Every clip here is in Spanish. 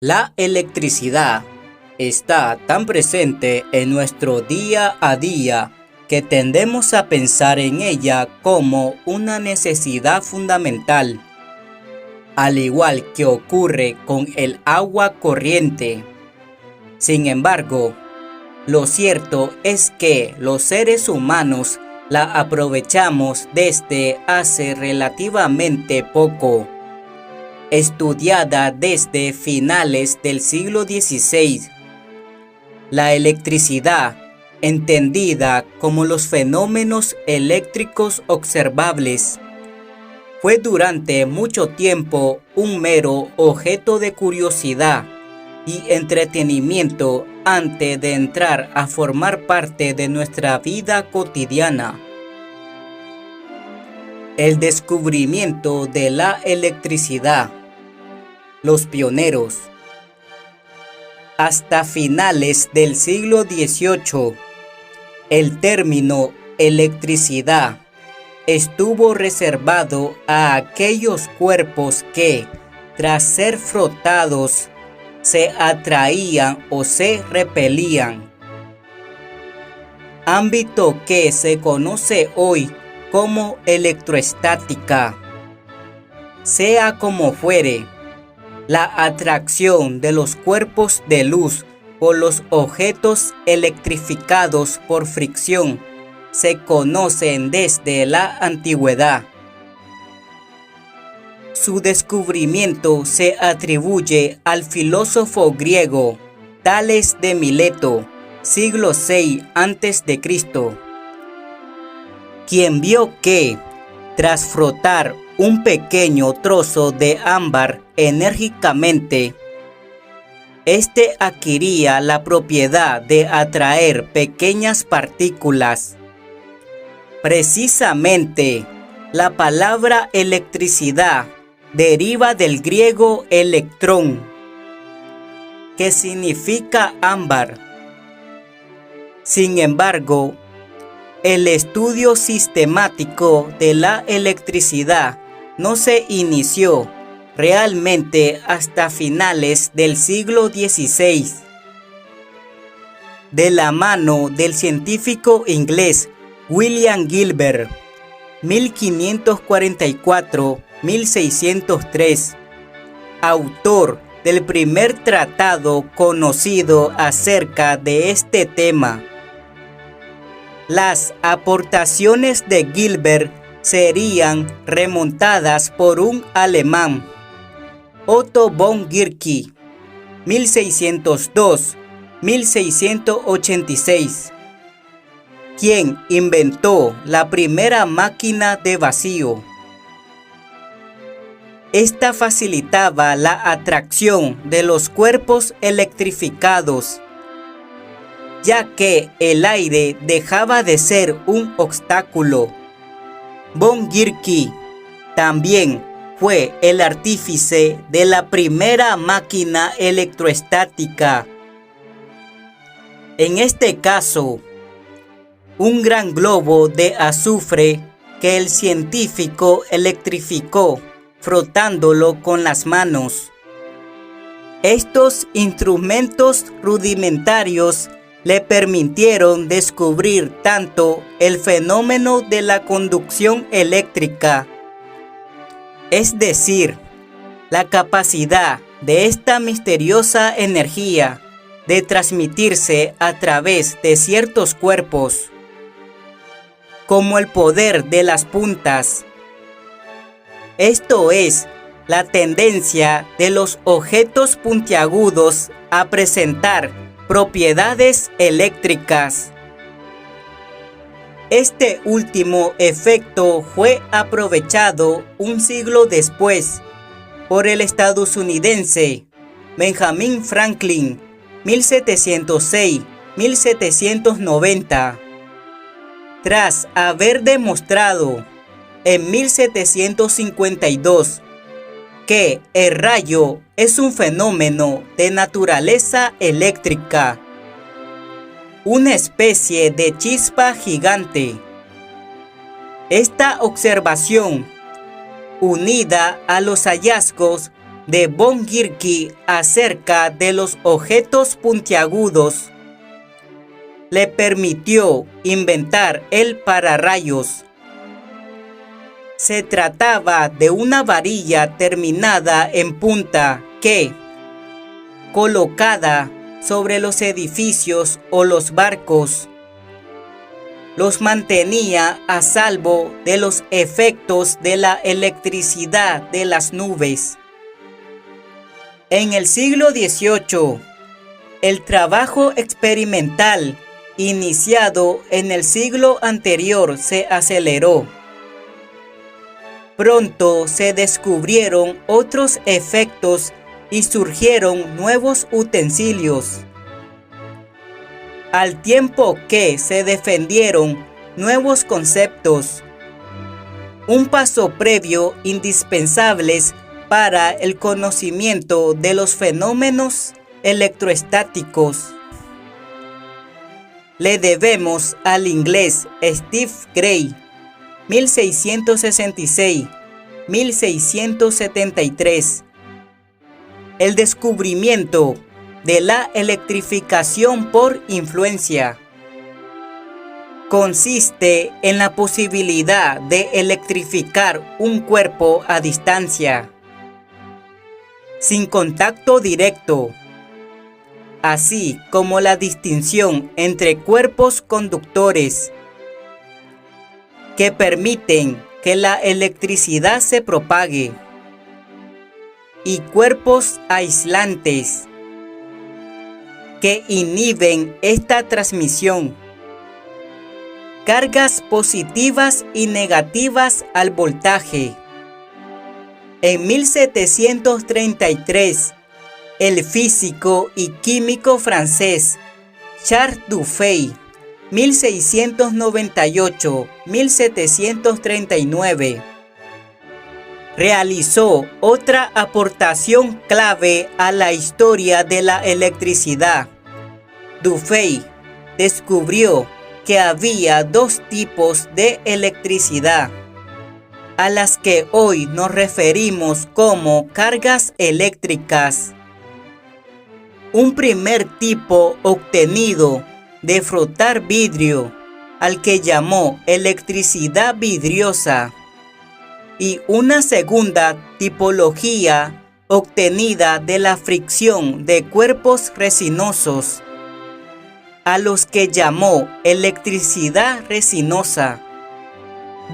La electricidad está tan presente en nuestro día a día que tendemos a pensar en ella como una necesidad fundamental, al igual que ocurre con el agua corriente. Sin embargo, lo cierto es que los seres humanos la aprovechamos desde hace relativamente poco. Estudiada desde finales del siglo XVI, la electricidad, entendida como los fenómenos eléctricos observables, fue durante mucho tiempo un mero objeto de curiosidad y entretenimiento antes de entrar a formar parte de nuestra vida cotidiana. El descubrimiento de la electricidad. Los pioneros. Hasta finales del siglo XVIII, el término electricidad estuvo reservado a aquellos cuerpos que, tras ser frotados, se atraían o se repelían. Ámbito que se conoce hoy como electroestática. Sea como fuere, la atracción de los cuerpos de luz por los objetos electrificados por fricción se conocen desde la antigüedad. Su descubrimiento se atribuye al filósofo griego Tales de Mileto, siglo VI a.C., quien vio que, tras frotar un pequeño trozo de ámbar enérgicamente, este adquiría la propiedad de atraer pequeñas partículas. Precisamente, la palabra electricidad deriva del griego electrón, que significa ámbar. Sin embargo, el estudio sistemático de la electricidad no se inició realmente hasta finales del siglo XVI. De la mano del científico inglés William Gilbert, 1544-1603, autor del primer tratado conocido acerca de este tema. Las aportaciones de Gilbert serían remontadas por un alemán, Otto von Guericke, 1602-1686, quien inventó la primera máquina de vacío. Esta facilitaba la atracción de los cuerpos electrificados, ya que el aire dejaba de ser un obstáculo. Von Guericke también fue el artífice de la primera máquina electroestática. En este caso, un gran globo de azufre que el científico electrificó frotándolo con las manos. Estos instrumentos rudimentarios le permitieron descubrir tanto el fenómeno de la conducción eléctrica, es decir, la capacidad de esta misteriosa energía de transmitirse a través de ciertos cuerpos, como el poder de las puntas. Esto es, la tendencia de los objetos puntiagudos a presentar propiedades eléctricas. Este último efecto fue aprovechado un siglo después por el estadounidense Benjamin Franklin, 1706-1790, tras haber demostrado en 1752 que el rayo es un fenómeno de naturaleza eléctrica, una especie de chispa gigante. Esta observación, unida a los hallazgos de von Guericke acerca de los objetos puntiagudos le permitió inventar el pararrayos. Se trataba de una varilla terminada en punta que, colocada sobre los edificios o los barcos, los mantenía a salvo de los efectos de la electricidad de las nubes. En el siglo XVIII, el trabajo experimental iniciado en el siglo anterior se aceleró. Pronto se descubrieron otros efectos y surgieron nuevos utensilios, al tiempo que se defendieron nuevos conceptos, un paso previo indispensable para el conocimiento de los fenómenos electroestáticos. Le debemos al inglés Steve Gray, 1666-1673, el descubrimiento de la electrificación por influencia. Consiste en la posibilidad de electrificar un cuerpo a distancia, sin contacto directo, así como la distinción entre cuerpos conductores que permiten que la electricidad se propague y cuerpos aislantes que inhiben esta transmisión. Cargas positivas y negativas al voltaje. En 1733, el físico y químico francés Charles Dufay, 1698-1739, realizó otra aportación clave a la historia de la electricidad. Dufay descubrió que había dos tipos de electricidad, a las que hoy nos referimos como cargas eléctricas. Un primer tipo obtenido de frotar vidrio, al que llamó electricidad vidriosa, y una segunda tipología obtenida de la fricción de cuerpos resinosos, a los que llamó electricidad resinosa.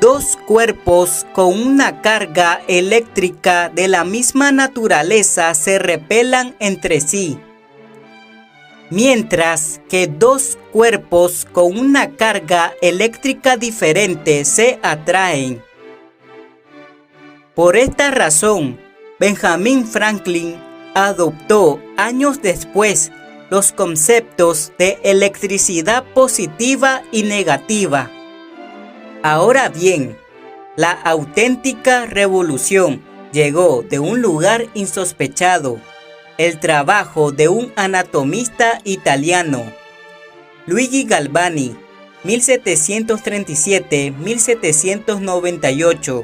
Dos cuerpos con una carga eléctrica de la misma naturaleza se repelan entre sí, mientras que dos cuerpos con una carga eléctrica diferente se atraen. Por esta razón, Benjamin Franklin adoptó años después los conceptos de electricidad positiva y negativa. Ahora bien, la auténtica revolución llegó de un lugar insospechado: el trabajo de un anatomista italiano, Luigi Galvani, 1737-1798,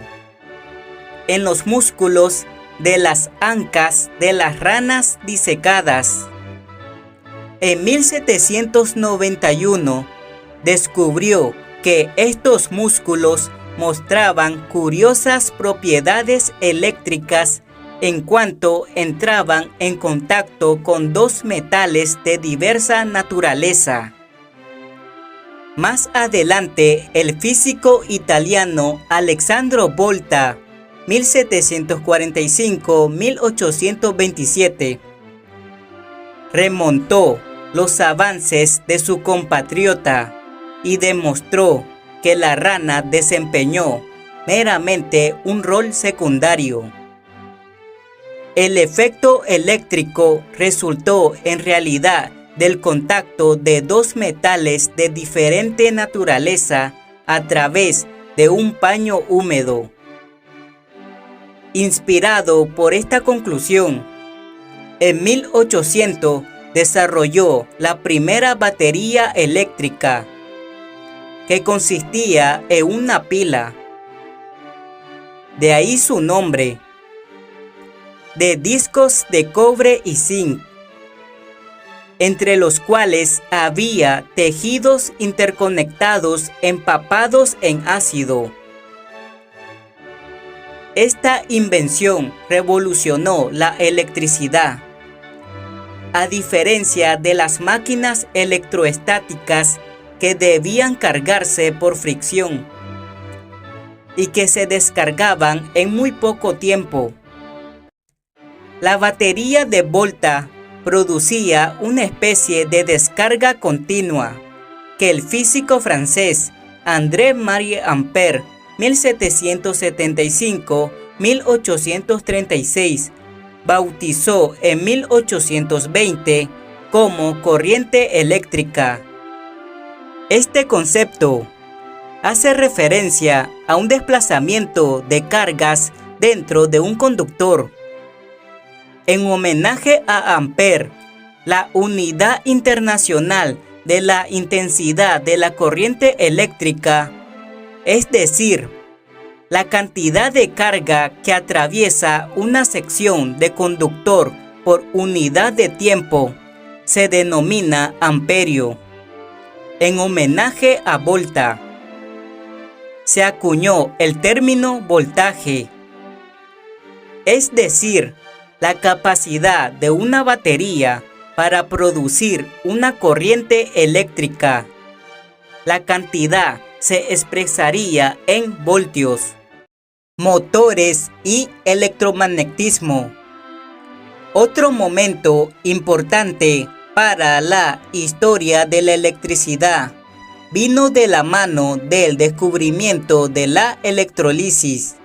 en los músculos de las ancas de las ranas disecadas. En 1791 descubrió que estos músculos mostraban curiosas propiedades eléctricas en cuanto entraban en contacto con dos metales de diversa naturaleza. Más adelante, el físico italiano Alessandro Volta, 1745-1827, remontó los avances de su compatriota y demostró que la rana desempeñó meramente un rol secundario. El efecto eléctrico resultó en realidad del contacto de dos metales de diferente naturaleza a través de un paño húmedo. Inspirado por esta conclusión, en 1800 desarrolló la primera batería eléctrica, que consistía en una pila. De ahí su nombre. de discos de cobre y zinc, entre los cuales había tejidos interconectados empapados en ácido. Esta invención revolucionó la electricidad. A diferencia de las máquinas electroestáticas que debían cargarse por fricción y que se descargaban en muy poco tiempo, la batería de Volta producía una especie de descarga continua que el físico francés André-Marie Ampère, 1775-1836, bautizó en 1820 como corriente eléctrica. Este concepto hace referencia a un desplazamiento de cargas dentro de un conductor. En homenaje a Ampère, la unidad internacional de la intensidad de la corriente eléctrica, es decir, la cantidad de carga que atraviesa una sección de conductor por unidad de tiempo, se denomina amperio. En homenaje a Volta, se acuñó el término voltaje, es decir, la capacidad de una batería para producir una corriente eléctrica. La cantidad se expresaría en voltios. Motores y electromagnetismo. Otro momento importante para la historia de la electricidad vino de la mano del descubrimiento de la electrólisis.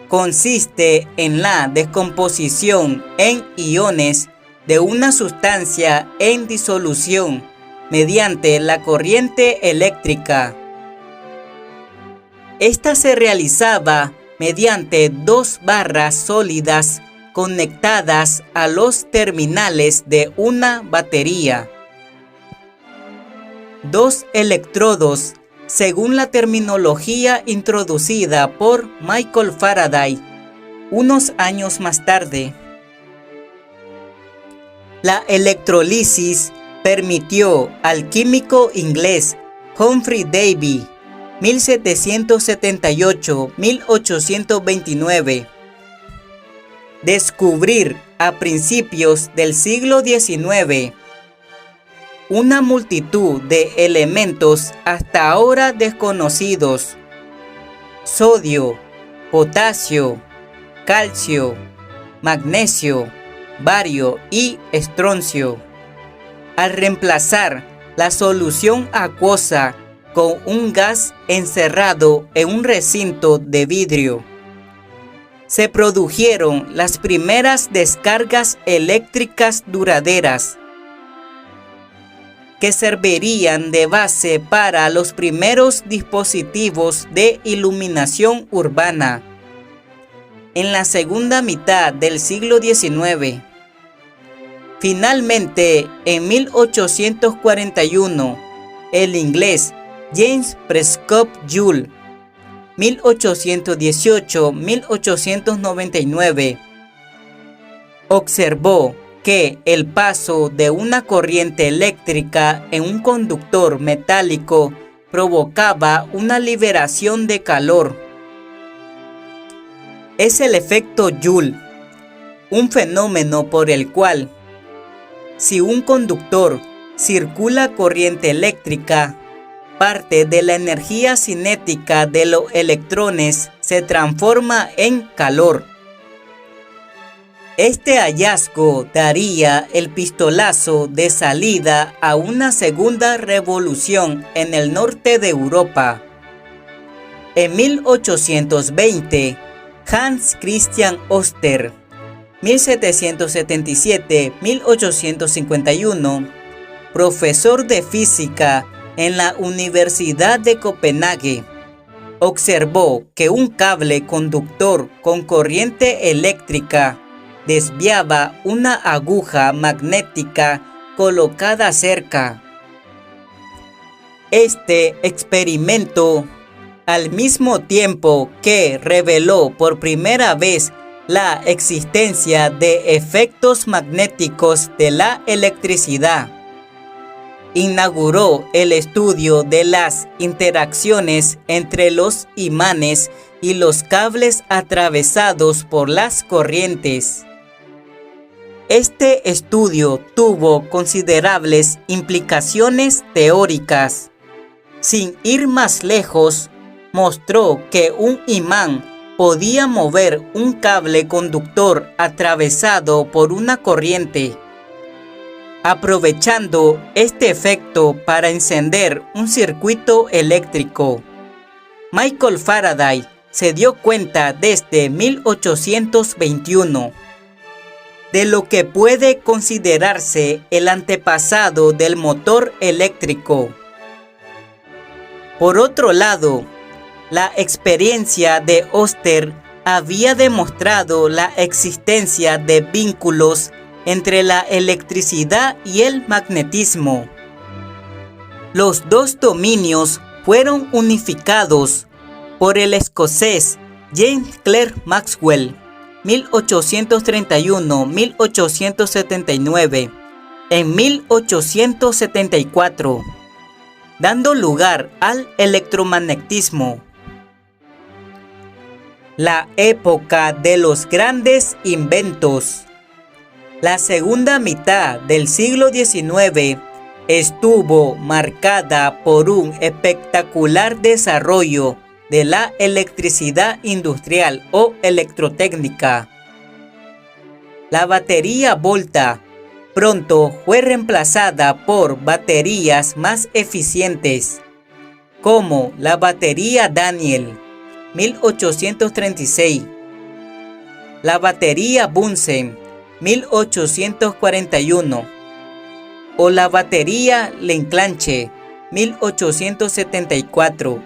Consiste en la descomposición en iones de una sustancia en disolución mediante la corriente eléctrica. Esta se realizaba mediante dos barras sólidas conectadas a los terminales de una batería. Dos electrodos, según la terminología introducida por Michael Faraday unos años más tarde. La electrólisis permitió al químico inglés Humphrey Davy, 1778-1829, descubrir a principios del siglo XIX una multitud de elementos hasta ahora desconocidos: sodio, potasio, calcio, magnesio, bario y estroncio, al reemplazar la solución acuosa con un gas encerrado en un recinto de vidrio. Se produjeron las primeras descargas eléctricas duraderas, que servirían de base para los primeros dispositivos de iluminación urbana en la segunda mitad del siglo XIX. Finalmente, en 1841, el inglés James Prescott Joule, 1818-1899, observó que el paso de una corriente eléctrica en un conductor metálico provocaba una liberación de calor. Es el efecto Joule, un fenómeno por el cual, si un conductor circula corriente eléctrica, parte de la energía cinética de los electrones se transforma en calor. Este hallazgo daría el pistolazo de salida a una segunda revolución en el norte de Europa. En 1820, Hans Christian Oster, 1777-1851, profesor de física en la Universidad de Copenhague, observó que un cable conductor con corriente eléctrica desviaba una aguja magnética colocada cerca. Este experimento, al mismo tiempo que reveló por primera vez la existencia de efectos magnéticos de la electricidad. Inauguró el estudio de las interacciones entre los imanes y los cables atravesados por las corrientes. Este estudio tuvo considerables implicaciones teóricas. Sin ir más lejos, mostró que un imán podía mover un cable conductor atravesado por una corriente, aprovechando este efecto para encender un circuito eléctrico. Michael Faraday se dio cuenta desde 1821 de lo que puede considerarse el antepasado del motor eléctrico. Por otro lado, la experiencia de Oster había demostrado la existencia de vínculos entre la electricidad y el magnetismo. Los dos dominios fueron unificados por el escocés James Clerk Maxwell, 1831-1879, en 1874, dando lugar al electromagnetismo. La época de los grandes inventos. La segunda mitad del siglo XIX estuvo marcada por un espectacular desarrollo de la electricidad industrial o electrotécnica. La batería Volta pronto fue reemplazada por baterías más eficientes, como la batería Daniel, 1836, la batería Bunsen, 1841, o la batería Leclanche, 1874.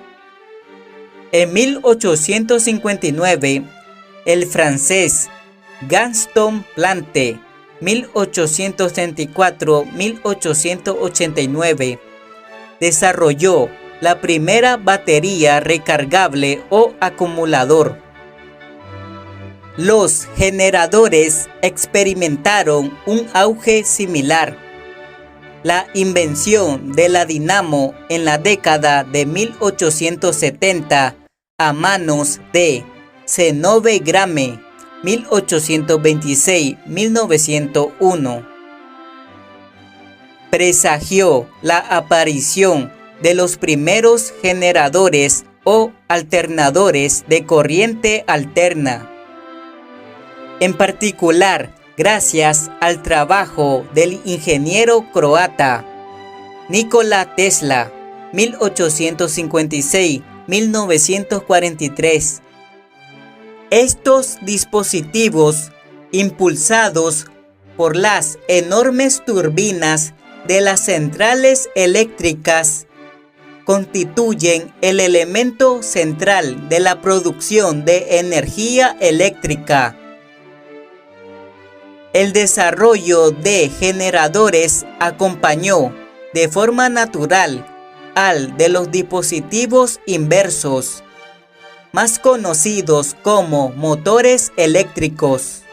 En 1859, el francés Gaston Plante, 1834-1889, desarrolló la primera batería recargable o acumulador. Los generadores experimentaron un auge similar. La invención de la dinamo en la década de 1870 a manos de Zenove Grame, 1826-1901, presagió la aparición de los primeros generadores o alternadores de corriente alterna. En particular, gracias al trabajo del ingeniero croata Nikola Tesla, 1856-1943. Estos dispositivos, impulsados por las enormes turbinas de las centrales eléctricas, constituyen el elemento central de la producción de energía eléctrica. El desarrollo de generadores acompañó de forma natural al de los dispositivos inversos, más conocidos como motores eléctricos.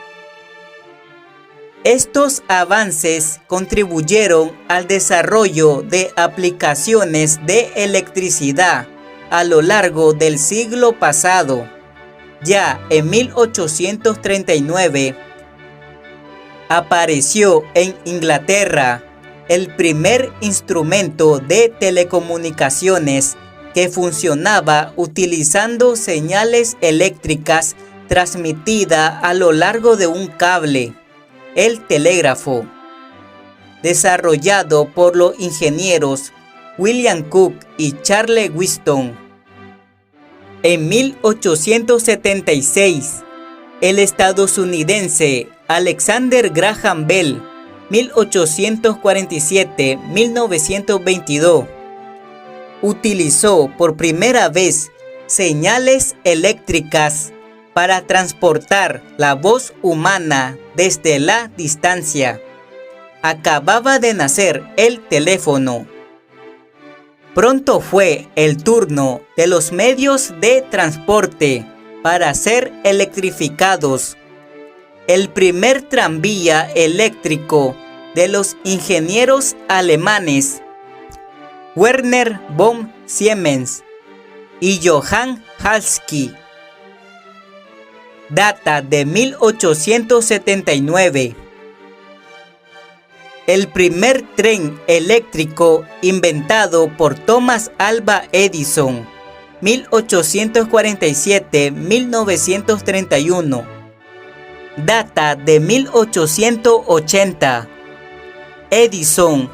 Estos avances contribuyeron al desarrollo de aplicaciones de electricidad a lo largo del siglo pasado. Ya en 1839, apareció en Inglaterra el primer instrumento de telecomunicaciones que funcionaba utilizando señales eléctricas transmitidas a lo largo de un cable, el telégrafo, desarrollado por los ingenieros William Cook y Charles Weston. En 1876, el estadounidense Alexander Graham Bell, 1847-1922, utilizó por primera vez señales eléctricas para transportar la voz humana desde la distancia. Acababa de nacer el teléfono. Pronto fue el turno de los medios de transporte para ser electrificados el primer tranvía eléctrico de los ingenieros alemanes Werner von Siemens y Johann Halski. Data de 1879. El primer tren eléctrico inventado por Thomas Alva Edison, 1847-1931. Data de 1880. Edison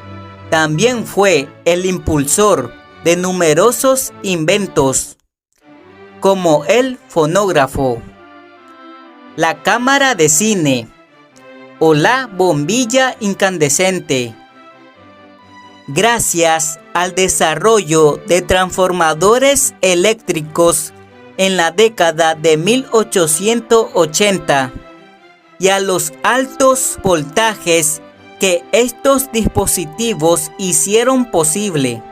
también fue el impulsor de numerosos inventos, como el fonógrafo, la cámara de cine o la bombilla incandescente. Gracias al desarrollo de transformadores eléctricos en la década de 1880 y a los altos voltajes que estos dispositivos hicieron posible,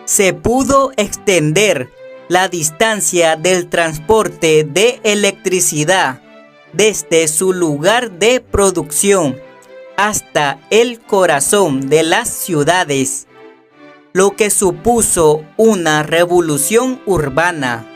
se pudo extender la distancia del transporte de electricidad desde su lugar de producción hasta el corazón de las ciudades, lo que supuso una revolución urbana.